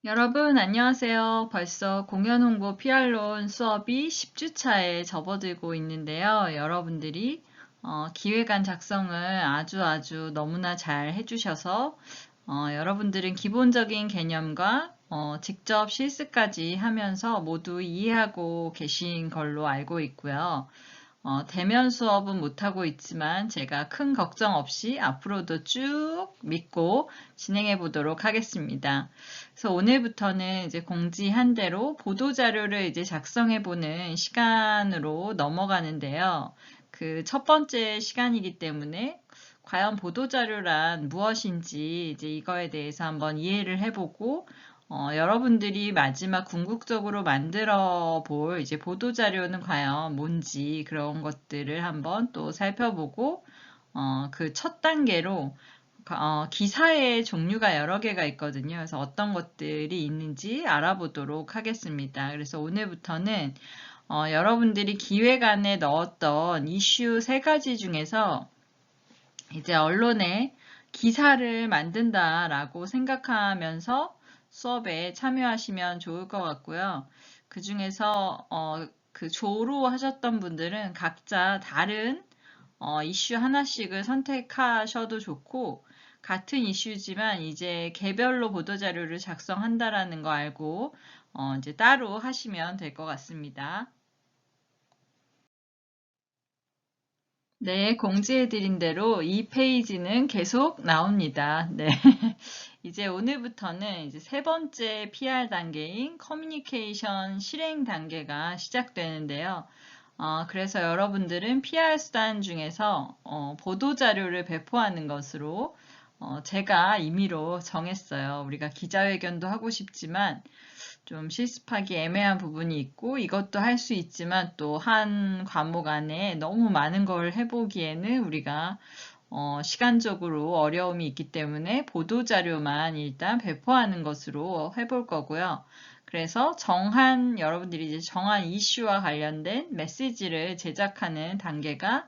여러분, 안녕하세요. 벌써 공연 홍보 PR론 수업이 10주차에 접어들고 있는데요. 여러분들이 기획안 작성을 아주 너무나 잘 해주셔서 여러분들은 기본적인 개념과 직접 실습까지 하면서 모두 이해하고 계신 걸로 알고 있고요. 대면 수업은 못하고 있지만 제가 큰 걱정 없이 앞으로도 쭉 믿고 진행해 보도록 하겠습니다. 그래서 오늘부터는 이제 공지한 대로 보도자료를 이제 작성해 보는 시간으로 넘어가는데요. 그 첫 번째 시간이기 때문에 과연 보도자료란 무엇인지 이제 이거에 대해서 한번 이해를 해보고 여러분들이 마지막 궁극적으로 만들어 볼 이제 보도자료는 과연 뭔지 그런 것들을 한번 또 살펴보고 그 첫 단계로 기사의 종류가 여러 개가 있거든요. 그래서 어떤 것들이 있는지 알아보도록 하겠습니다. 그래서 오늘부터는 여러분들이 기획안에 넣었던 이슈 3가지 중에서 이제 언론에 기사를 만든다라고 생각하면서 수업에 참여하시면 좋을 것 같고요. 그 중에서 그 조루하셨던 분들은 각자 다른 이슈 하나씩을 선택하셔도 좋고 같은 이슈지만 이제 개별로 보도자료를 작성한다라는 거 알고 이제 따로 하시면 될 것 같습니다. 네, 공지해드린 대로 이 페이지는 계속 나옵니다. 네. 이제 오늘부터는 이제 3번째 PR 단계인 커뮤니케이션 실행 단계가 시작되는데요. 그래서 여러분들은 PR 수단 중에서 보도자료를 배포하는 것으로 제가 임의로 정했어요. 우리가 기자회견도 하고 싶지만 좀 실습하기 애매한 부분이 있고 이것도 할 수 있지만 또 한 과목 안에 너무 많은 걸 해보기에는 우리가 시간적으로 어려움이 있기 때문에 보도자료만 일단 배포하는 것으로 해볼 거고요. 그래서 여러분들이 이제 정한 이슈와 관련된 메시지를 제작하는 단계가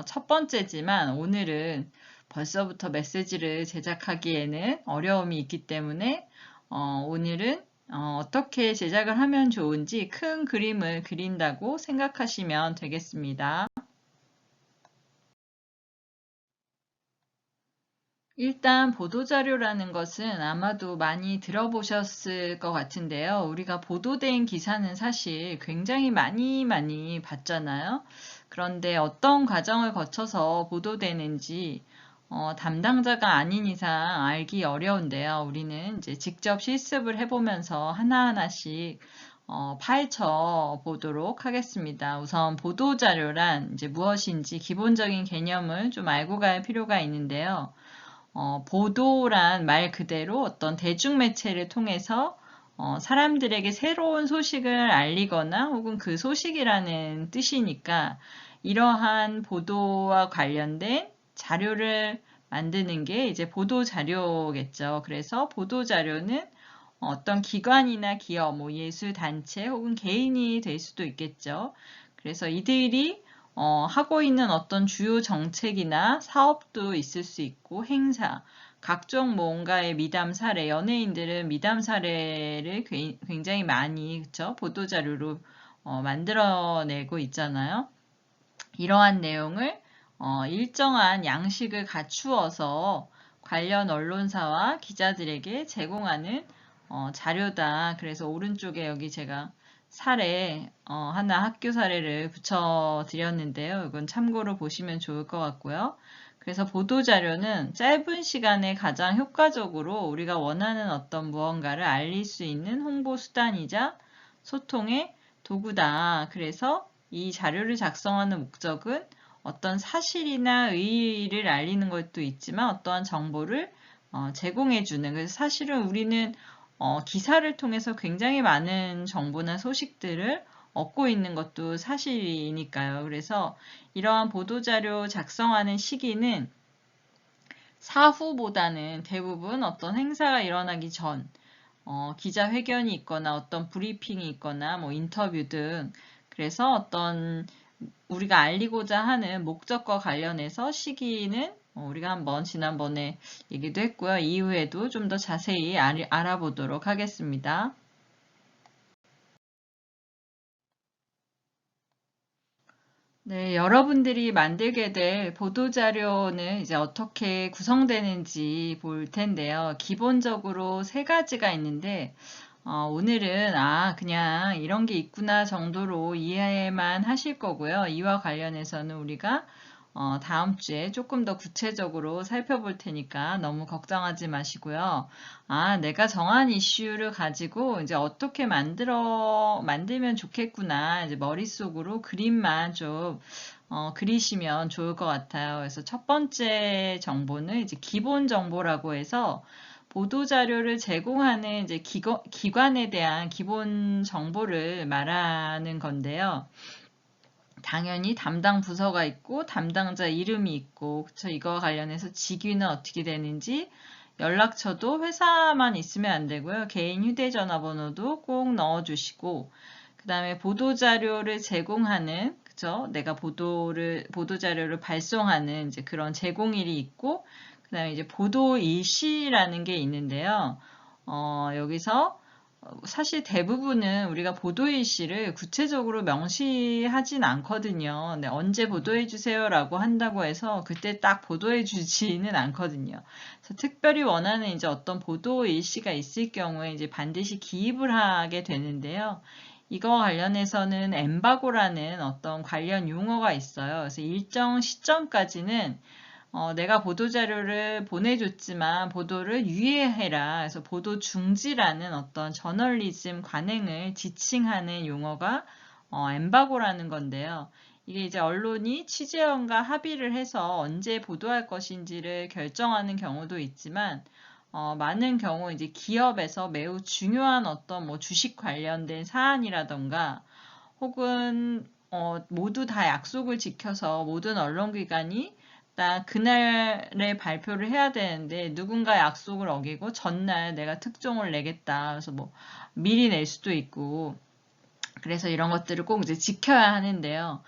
첫 번째지만 오늘은 벌써부터 메시지를 제작하기에는 어려움이 있기 때문에 오늘은 어떻게 제작을 하면 좋은지 큰 그림을 그린다고 생각하시면 되겠습니다. 일단 보도자료라는 것은 아마도 많이 들어보셨을 것 같은데요. 우리가 보도된 기사는 사실 굉장히 많이 봤잖아요. 그런데 어떤 과정을 거쳐서 보도되는지 담당자가 아닌 이상 알기 어려운데요. 우리는 이제 직접 실습을 해보면서 하나하나씩 파헤쳐 보도록 하겠습니다. 우선 보도자료란 이제 무엇인지 기본적인 개념을 좀 알고 갈 필요가 있는데요. 보도란 말 그대로 어떤 대중매체를 통해서 사람들에게 새로운 소식을 알리거나 혹은 그 소식이라는 뜻이니까 이러한 보도와 관련된 자료를 만드는 게 이제 보도자료겠죠. 그래서 보도자료는 어떤 기관이나 기업, 뭐 예술단체 혹은 개인이 될 수도 있겠죠. 그래서 이들이 하고 있는 어떤 주요 정책이나 사업도 있을 수 있고 행사, 각종 뭔가의 미담 사례, 연예인들은 미담 사례를 굉장히 많이 그쵸? 보도자료로 만들어내고 있잖아요. 이러한 내용을 일정한 양식을 갖추어서 관련 언론사와 기자들에게 제공하는 자료다. 그래서 오른쪽에 여기 제가 사례, 하나 학교 사례를 붙여드렸는데요. 이건 참고로 보시면 좋을 것 같고요. 그래서 보도자료는 짧은 시간에 가장 효과적으로 우리가 원하는 어떤 무언가를 알릴 수 있는 홍보 수단이자 소통의 도구다. 그래서 이 자료를 작성하는 목적은 어떤 사실이나 의의를 알리는 것도 있지만 어떠한 정보를 제공해주는. 그래서 사실은 우리는 기사를 통해서 굉장히 많은 정보나 소식들을 얻고 있는 것도 사실이니까요. 그래서 이러한 보도자료 작성하는 시기는 사후보다는 대부분 어떤 행사가 일어나기 전, 기자회견이 있거나 어떤 브리핑이 있거나 뭐 인터뷰 등 그래서 어떤 우리가 알리고자 하는 목적과 관련해서 시기는 우리가 한번 지난번에 얘기도 했고요. 이후에도 좀 더 자세히 알아보도록 하겠습니다. 네, 여러분들이 만들게 될 보도자료는 이제 어떻게 구성되는지 볼 텐데요. 기본적으로 세 가지가 있는데, 오늘은 그냥 이런 게 있구나 정도로 이해만 하실 거고요. 이와 관련해서는 우리가 다음 주에 조금 더 구체적으로 살펴볼 테니까 너무 걱정하지 마시고요. 내가 정한 이슈를 가지고 이제 어떻게 만들면 좋겠구나. 이제 머릿속으로 그림만 좀 그리시면 좋을 것 같아요. 그래서 첫 번째 정보는 이제 기본 정보라고 해서 보도자료를 제공하는 이제 기관에 대한 기본 정보를 말하는 건데요. 당연히 담당 부서가 있고 담당자 이름이 있고 그쵸? 이거와 관련해서 직위는 어떻게 되는지 연락처도 회사만 있으면 안 되고요. 개인 휴대전화 번호도 꼭 넣어주시고 그 다음에 보도자료를 제공하는 그쵸? 내가 보도자료를 발송하는 이제 그런 제공일이 있고 그 다음에 이제 보도일시라는 게 있는데요. 여기서 사실 대부분은 우리가 보도일시를 구체적으로 명시하진 않거든요. 네, 언제 보도해 주세요라고 한다고 해서 그때 딱 보도해 주지는 않거든요. 그래서 특별히 원하는 이제 어떤 보도일시가 있을 경우에 이제 반드시 기입을 하게 되는데요. 이거 관련해서는 엠바고라는 어떤 관련 용어가 있어요. 그래서 일정 시점까지는 내가 보도자료를 보내줬지만 보도를 유예해라. 그래서 보도 중지라는 어떤 저널리즘 관행을 지칭하는 용어가 엠바고라는 건데요. 이게 이제 언론이 취재원과 합의를 해서 언제 보도할 것인지를 결정하는 경우도 있지만 많은 경우 이제 기업에서 매우 중요한 어떤 뭐 주식 관련된 사안이라던가 혹은 모두 다 약속을 지켜서 모든 언론기관이 딱 그날에 발표를 해야 되는데 누군가 약속을 어기고 전날 내가 특종을 내겠다. 그래서 뭐 미리 낼 수도 있고 그래서 이런 것들을 꼭 이제 지켜야 하는데요.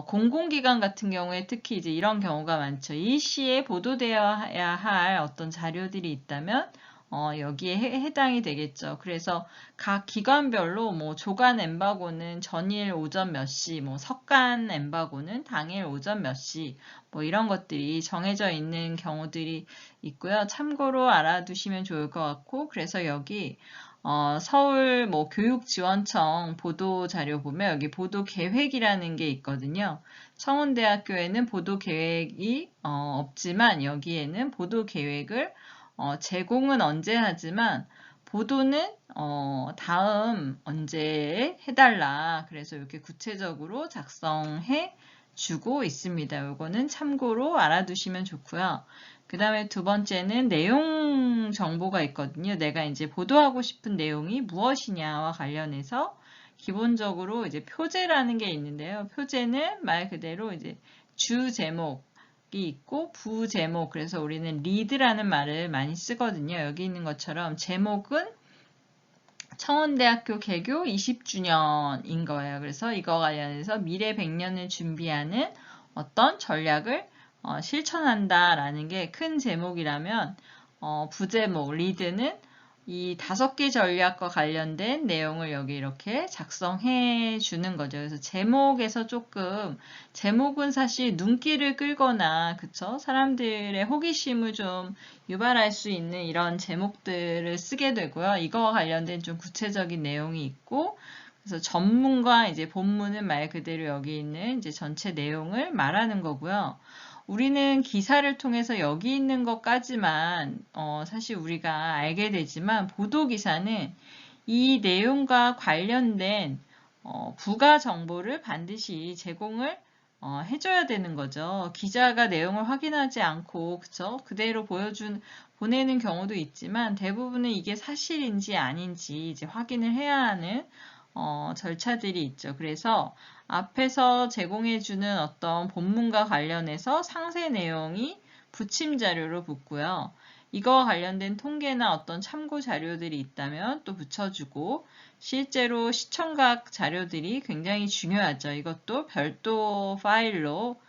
공공기관 같은 경우에 특히 이제 이런 경우가 많죠. 일시에 보도되어야 할 어떤 자료들이 있다면 여기에 해당이 되겠죠. 그래서 각 기관별로 뭐 조간 엠바고는 전일 오전 몇 시, 뭐 석간 엠바고는 당일 오전 몇 시, 뭐 이런 것들이 정해져 있는 경우들이 있고요. 참고로 알아두시면 좋을 것 같고, 그래서 여기 서울 뭐 교육지원청 보도자료 보면 여기 보도계획이라는 게 있거든요. 청운대학교에는 보도계획이 없지만 여기에는 보도계획을 제공은 언제 하지만 보도는 다음 언제에 해달라. 그래서 이렇게 구체적으로 작성해 주고 있습니다. 이거는 참고로 알아두시면 좋고요. 그 다음에 두 번째는 내용 정보가 있거든요. 내가 이제 보도하고 싶은 내용이 무엇이냐와 관련해서 기본적으로 이제 표제라는 게 있는데요. 표제는 말 그대로 이제 주 제목이 있고 부 제목. 그래서 우리는 리드라는 말을 많이 쓰거든요. 여기 있는 것처럼 제목은 청운대학교 개교 20주년인 거예요. 그래서 이거 관련해서 미래 100년을 준비하는 어떤 전략을 실천한다라는 게 큰 제목이라면 부제목, 리드는 이 5개 전략과 관련된 내용을 여기 이렇게 작성해 주는 거죠. 그래서 제목에서 조금 제목은 사실 눈길을 끌거나 그쵸? 사람들의 호기심을 좀 유발할 수 있는 이런 제목들을 쓰게 되고요. 이거와 관련된 좀 구체적인 내용이 있고 그래서 전문과 이제 본문은 말 그대로 여기 있는 이제 전체 내용을 말하는 거고요. 우리는 기사를 통해서 여기 있는 것까지만 사실 우리가 알게 되지만 보도기사는 이 내용과 관련된 부가 정보를 반드시 제공을 해줘야 되는 거죠. 기자가 내용을 확인하지 않고 그쵸? 그대로 보내는 경우도 있지만 대부분은 이게 사실인지 아닌지 이제 확인을 해야 하는 절차들이 있죠. 그래서 앞에서 제공해주는 어떤 본문과 관련해서 상세 내용이 부침 자료로 붙고요. 이거와 관련된 통계나 어떤 참고 자료들이 있다면 또 붙여주고 실제로 시청각 자료들이 굉장히 중요하죠. 이것도 별도 파일로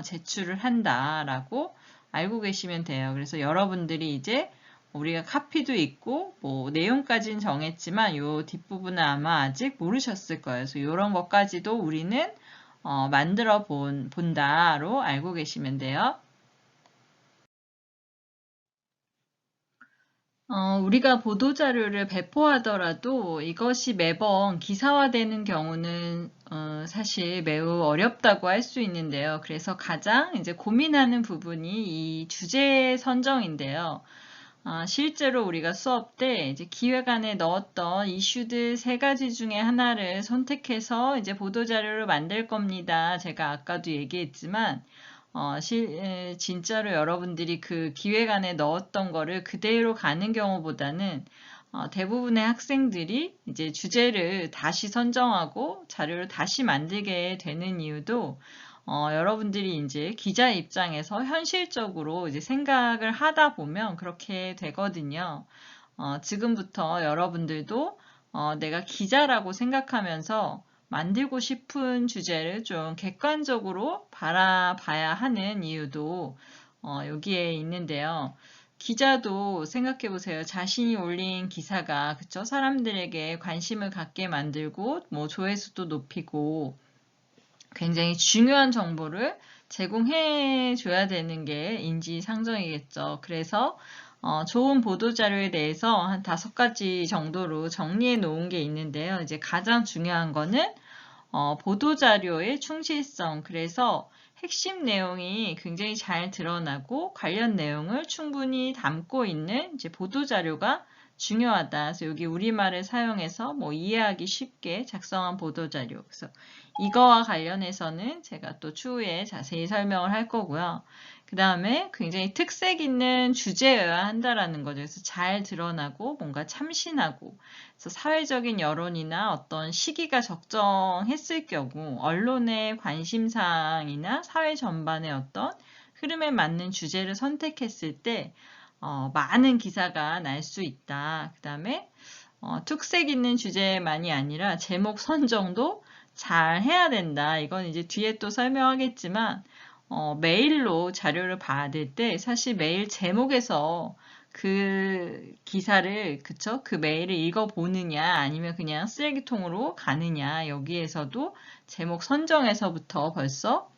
제출을 한다라고 알고 계시면 돼요. 그래서 여러분들이 이제 우리가 카피도 있고 뭐 내용까지는 정했지만 요 뒷부분은 아마 아직 모르셨을 거예요. 그래서 이런 것까지도 우리는 만들어 본다로 알고 계시면 돼요. 우리가 보도자료를 배포하더라도 이것이 매번 기사화되는 경우는 사실 매우 어렵다고 할 수 있는데요. 그래서 가장 이제 고민하는 부분이 이 주제 선정인데요. 실제로 우리가 수업 때 이제 기획안에 넣었던 이슈들 3가지 중에 하나를 선택해서 이제 보도자료를 만들 겁니다. 제가 아까도 얘기했지만 진짜로 여러분들이 그 기획안에 넣었던 거를 그대로 가는 경우보다는 대부분의 학생들이 이제 주제를 다시 선정하고 자료를 다시 만들게 되는 이유도 여러분들이 이제 기자 입장에서 현실적으로 이제 생각을 하다 보면 그렇게 되거든요. 지금부터 여러분들도 내가 기자라고 생각하면서 만들고 싶은 주제를 좀 객관적으로 바라봐야 하는 이유도 여기에 있는데요. 기자도 생각해 보세요. 자신이 올린 기사가 그쵸? 사람들에게 관심을 갖게 만들고 뭐 조회수도 높이고 굉장히 중요한 정보를 제공해 줘야 되는 게 인지상정이겠죠. 그래서 좋은 보도자료에 대해서 한 5가지 정도로 정리해 놓은 게 있는데요. 이제 가장 중요한 거는 보도자료의 충실성. 그래서 핵심 내용이 굉장히 잘 드러나고 관련 내용을 충분히 담고 있는 이제 보도자료가 중요하다. 그래서 여기 우리말을 사용해서 뭐 이해하기 쉽게 작성한 보도자료. 그래서 이거와 관련해서는 제가 또 추후에 자세히 설명을 할 거고요. 그 다음에 굉장히 특색 있는 주제여야 한다라는 거죠. 그래서 잘 드러나고 뭔가 참신하고 그래서 사회적인 여론이나 어떤 시기가 적정했을 경우 언론의 관심사항이나 사회 전반의 어떤 흐름에 맞는 주제를 선택했을 때 많은 기사가 날 수 있다. 그 다음에 특색 있는 주제만이 아니라 제목 선정도 잘 해야 된다. 이건 이제 뒤에 또 설명하겠지만 메일로 자료를 받을 때 사실 메일 제목에서 그 기사를 그쵸? 그 메일을 읽어보느냐 아니면 그냥 쓰레기통으로 가느냐 여기에서도 제목 선정에서부터 벌써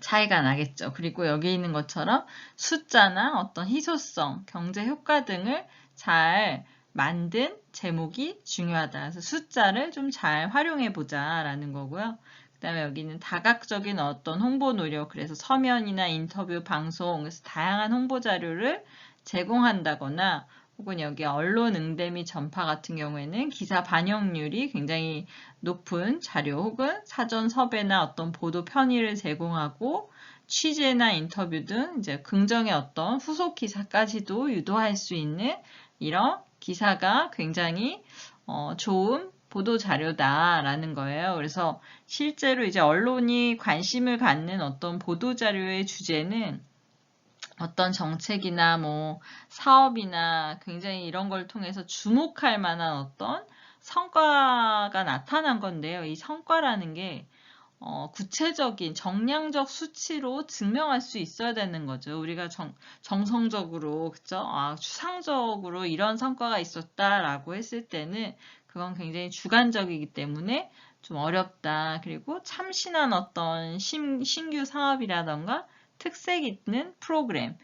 차이가 나겠죠. 그리고 여기 있는 것처럼 숫자나 어떤 희소성, 경제 효과 등을 잘 만든 제목이 중요하다. 그래서 숫자를 좀 잘 활용해 보자라는 거고요. 그 다음에 여기는 다각적인 어떤 홍보 노력, 그래서 서면이나 인터뷰, 방송, 그래서 다양한 홍보 자료를 제공한다거나 혹은 여기 언론 응대 및 전파 같은 경우에는 기사 반영률이 굉장히 높은 자료 혹은 사전 섭외나 어떤 보도 편의를 제공하고 취재나 인터뷰 등 이제 긍정의 어떤 후속 기사까지도 유도할 수 있는 이런 기사가 굉장히 좋은 보도 자료다라는 거예요. 그래서 실제로 이제 언론이 관심을 갖는 어떤 보도 자료의 주제는 어떤 정책이나 뭐 사업이나 굉장히 이런 걸 통해서 주목할 만한 어떤 성과가 나타난 건데요. 이 성과라는 게 구체적인 정량적 수치로 증명할 수 있어야 되는 거죠. 우리가 정성적으로 그죠? 추상적으로 이런 성과가 있었다라고 했을 때는 그건 굉장히 주관적이기 때문에 좀 어렵다. 그리고 참신한 어떤 신규 사업이라던가 특색 있는 프로그램,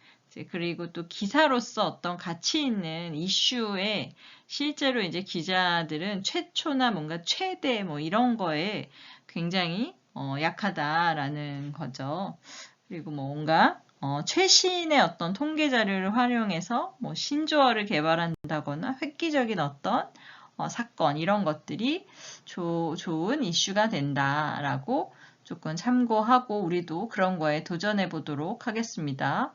그리고 또 기사로서 어떤 가치 있는 이슈에 실제로 이제 기자들은 최초나 뭔가 최대 뭐 이런 거에 굉장히 약하다라는 거죠. 그리고 뭔가 최신의 어떤 통계 자료를 활용해서 뭐 신조어를 개발한다거나 획기적인 어떤 사건 이런 것들이 좋은 이슈가 된다라고 조금 참고하고 우리도 그런 거에 도전해 보도록 하겠습니다.